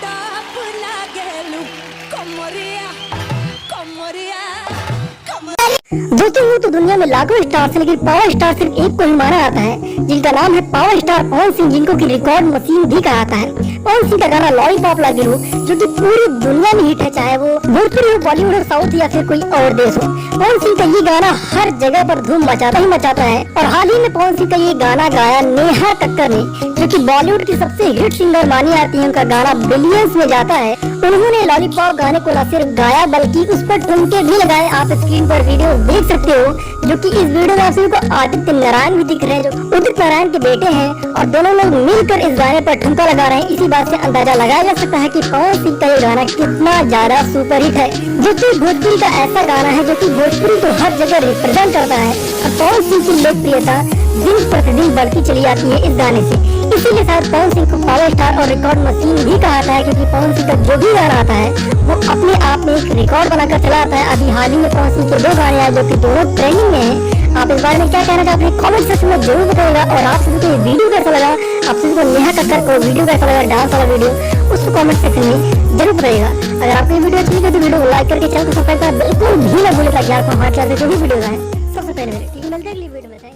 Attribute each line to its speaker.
Speaker 1: Top लागेलू कमरिया कमरिया
Speaker 2: दोस्तों यूँ तो दुनिया में लाखों स्टार्स हैं, लेकिन पावर स्टार सिर्फ एक को ही माना जाता है, जिनका नाम है पावर स्टार पवन सिंह, जिनको की रिकॉर्ड मशीन भी कहा जाता है। पवन सिंह का गाना लॉलीपॉप लागे लो, जो कि पूरी दुनिया में हिट है, चाहे वो भोजपुरी हो, बॉलीवुड हो, साउथ या फिर कोई और देश हो। पवन सिंह का ये गाना हर जगह पर धूम मचाता है। और हाल ही में पवन सिंह का ये गाना गाया नेहा कक्कर ने, जो कि बॉलीवुड की सबसे हिट सिंगर मानी जाती है। उनका गाना बिलियंस में जाता है। उन्होंने लॉलीपॉप गाने को न सिर्फ गाया बल्कि उस पर ठुमके भी लगाए। आप स्क्रीन पर वीडियो देख सकते हो, जो कि इस वीडियो में आप सभी को आदित्य नारायण भी दिख रहे हैं, जो उदित नारायण के बेटे हैं, और दोनों लोग मिलकर इस गाने पर ठुमका लगा रहे हैं। इसी बात से अंदाजा लगाया जा सकता है कि पवन सिंह का ये गाना कितना ज्यादा सुपरहिट है, जो कि भोजपुरी का ऐसा गाना है जो कि भोजपुरी को हर जगह रिप्रेजेंट करता है। और पवन सिंह की लोकप्रियता दिन प्रतिदिन बढ़ती चली जाती है इस गाने से। इसीलिए शायद पवन सिंह को पावर स्टार और रिकॉर्ड मशीन भी कहा जाता है, क्योंकि पवन सिंह का जो भी गाना आता है वो अपने आप में एक रिकॉर्ड बनाकर चला आता है। अभी हाल ही में पवन सिंह के 2 गाने आए, जो कि दोनों ट्रेंडिंग में है। आप इस बारे में क्या कहना चाहते हैं कमेंट सेक्शन में जरूर बताइएगा। और आप सभी को ये वीडियो कैसा लगा, आप सभी को नेहा कक्कर को वीडियो कैसा लगा, डांस वाला वीडियो, उसको कमेंट सेक्शन में जरूर बताइएगा। अगर आपको ये वीडियो अच्छी लगी तो वीडियो को लाइक करके चैनल को सब्सक्राइब करना बिल्कुल भी ना भूलिएगा, ताकि आपको हमारे चैनल से जो भी वीडियो आए सबसे पहले मिले। ठीक है, मिलते हैं अगली वीडियो में।